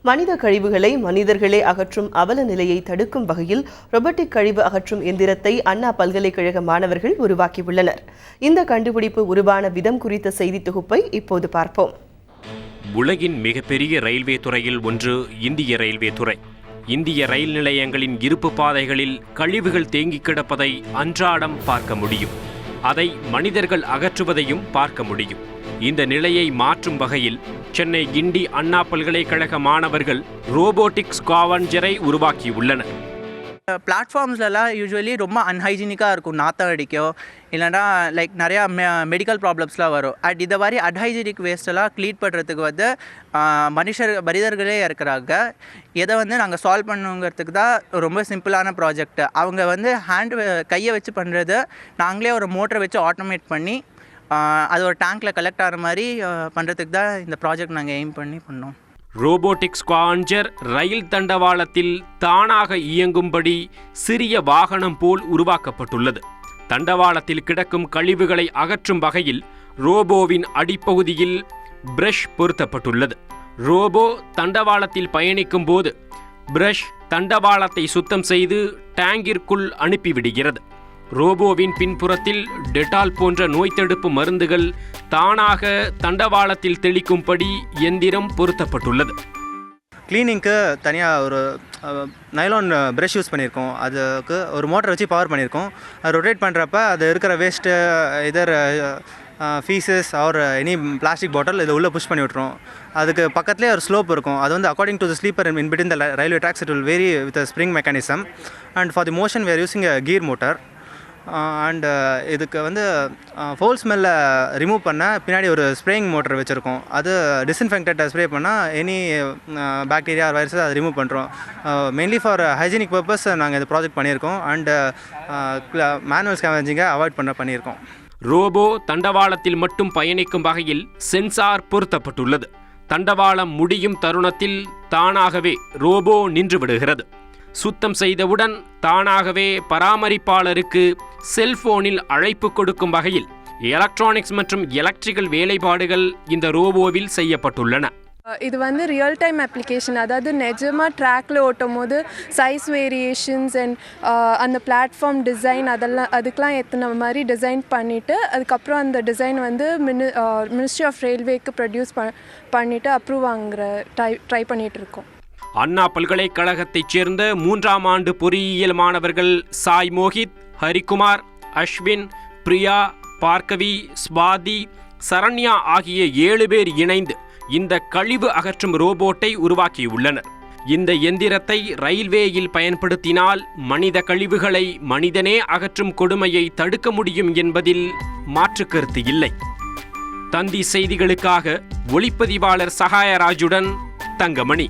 மனித கழிவுகளை மனிதர்களே அகற்றும் அவல நிலையை தடுக்கும் வகையில் ரொபோட்டிக் கழிவு அகற்றும் எந்திரத்தை அண்ணா பல்கலைக்கழக மாணவர்கள் உருவாக்கியுள்ளனர். இந்த கண்டுபிடிப்பு உருவான விதம் குறித்த செய்தி தொகுப்பை இப்போது பார்ப்போம். உலகின் மிகப்பெரிய ரயில்வே துறையில் ஒன்று இந்திய ரயில்வே துறை. இந்திய ரயில் நிலையங்களின் இருப்பு பாதைகளில் கழிவுகள் தேங்கி கிடப்பதை அன்றாடம் பார்க்க முடியும். அதை மனிதர்கள் அகற்றுவதையும் பார்க்க முடியும். இந்த நிலையை மாற்றும் வகையில் சென்னை கிண்டி அண்ணா பல்கலைக்கழக மாணவர்கள் ரோபோட்டிக் ஸ்காவெஞ்சரை உருவாக்கியுள்ளனர். பிளாட்ஃபார்ம்ஸ்லாம் யூஸ்வலி ரொம்ப அன்ஹைஜீனிக்காக இருக்கும், நாற்றம் அடிக்கும், இல்லைனா நிறையா மெடிக்கல் ப்ராப்ளம்ஸ்லாம் வரும். இந்த மாதிரி அன்ஹைஜீனிக் வேஸ்ட்டெல்லாம் க்ளீன் பண்ணுறதுக்கு மனிதர்களே இருக்கிறாங்க. இதை நாங்கள் சால்வ் பண்ணுங்கிறதுக்கு தான் ரொம்ப சிம்பிளான ப்ராஜெக்ட். அவங்க கையை வச்சு பண்ணுறது, நாங்களே ஒரு மோட்டரை வச்சு ஆட்டோமேட் பண்ணி அது ஒரு டேங்க்கில் கலெக்ட் ஆகிற மாதிரி பண்ணுறதுக்கு தான் இந்த ப்ராஜெக்ட் நாங்கள் எய்ம் பண்ணி பண்ணோம். ரோபோட்டிக் ஸ்காவெஞ்சர் ரயில் தண்டவாளத்தில் தானாக இயங்கும்படி சிறிய வாகனம் போல் உருவாக்கப்பட்டுள்ளது. தண்டவாளத்தில் கிடக்கும் கழிவுகளை அகற்றும் வகையில் ரோபோவின் அடிப்பகுதியில் பிரஷ் பொருத்தப்பட்டுள்ளது. ரோபோ தண்டவாளத்தில் பயணிக்கும் போது பிரஷ் தண்டவாளத்தை சுத்தம் செய்து டேங்கிற்குள் அனுப்பிவிடுகிறது. ரோபோவின் பின்புறத்தில் டெட்டால் போன்ற நோய் தடுப்பு மருந்துகள் தானாக தண்டவாளத்தில் தெளிக்கும்படி எந்திரம் பொருத்தப்பட்டுள்ளது. கிளீனிங்க்கு தனியாக ஒரு நைலான் ப்ரஷ் யூஸ் பண்ணியிருக்கோம். அதுக்கு ஒரு மோட்டர் வச்சு பவர் பண்ணியிருக்கோம். அது ரொட்டேட் பண்ணுறப்ப அது இருக்கிற வேஸ்ட்டு இதர் fees or any plastic bottle இதை உள்ளே புஷ் பண்ணி விட்ருவோம். அதுக்கு பக்கத்துலேயே ஒரு ஸ்லோப் இருக்கும். அது according to the sleeper in between the railway tracks it will vary with spring mechanism. And for the motion we are using a gear motor. And இதுக்கு ஃபோல் ஸ்மெல்லை ரிமூவ் பண்ண பின்னாடி ஒரு ஸ்ப்ரேயிங் மோட்டர் வச்சுருக்கோம். அது டிஸ்இன்ஃபெக்டண்ட்டை spray பண்ணால் any bacteria வைரஸை அதை remove பண்ணுறோம். மெயின்லி ஃபார் ஹைஜீனிக் பர்பஸ் நாங்கள் இந்த ப்ராஜெக்ட் பண்ணியிருக்கோம். அண்டு மேனுவல் ஸ்கேவெஞ்சிங்கை அவாய்ட் பண்ணியிருக்கோம். ரோபோ தண்டவாளத்தில் மட்டும் பயணிக்கும் வகையில் சென்சார் பொருத்தப்பட்டுள்ளது. தண்டவாளம் முடியும் தருணத்தில் தானாகவே ரோபோ நின்று விடுகிறது. சுத்தம் செய்தவுடன் தானாகவே பராமரிப்பாளருக்கு செல்போனில் அழைப்பு கொடுக்கும் வகையில் எலக்ட்ரானிக்ஸ் மற்றும் எலக்ட்ரிக்கல் வேலைப்பாடுகள் இந்த ரோபோவில் செய்யப்பட்டுள்ளன. இது ரியல் டைம் அப்ளிகேஷன். அதாவது நிஜமாக ட்ராக்கில் ஓட்டும் போது சைஸ் வேரியேஷன்ஸ் அண்ட் அந்த பிளாட்ஃபார்ம் டிசைன் அதுக்கெலாம் ஏற்றின மாதிரி டிசைன் பண்ணிவிட்டு அதுக்கப்புறம் அந்த டிசைன் மினிஸ்ட்ரி ஆஃப் ரயில்வேக்கு ப்ரொடியூஸ் பண்ணிவிட்டு அப்ரூவ் வாங்குற ட்ரை பண்ணிகிட்ருக்கோம். அண்ணா பல்கலைக்கழகத்தைச் சேர்ந்த 3ஆம் ஆண்டு பொறியியல் மாணவர்கள் சாய் மோஹித், ஹரிகுமார், அஸ்வின், பிரியா, பார்கவி, ஸ்வாதி, சரண்யா ஆகிய 7 பேர் இணைந்து இந்த கழிவு அகற்றும் ரோபோட்டை உருவாக்கியுள்ளனர். இந்த எந்திரத்தை ரயில்வேயில் பயன்படுத்தினால் மனித கழிவுகளை மனிதனே அகற்றும் கொடுமையை தடுக்க முடியும் என்பதில் மாற்று கருத்து இல்லை. தந்தி செய்திகளுக்காக ஒளிப்பதிவாளர் சகாயராஜுடன் தங்கமணி.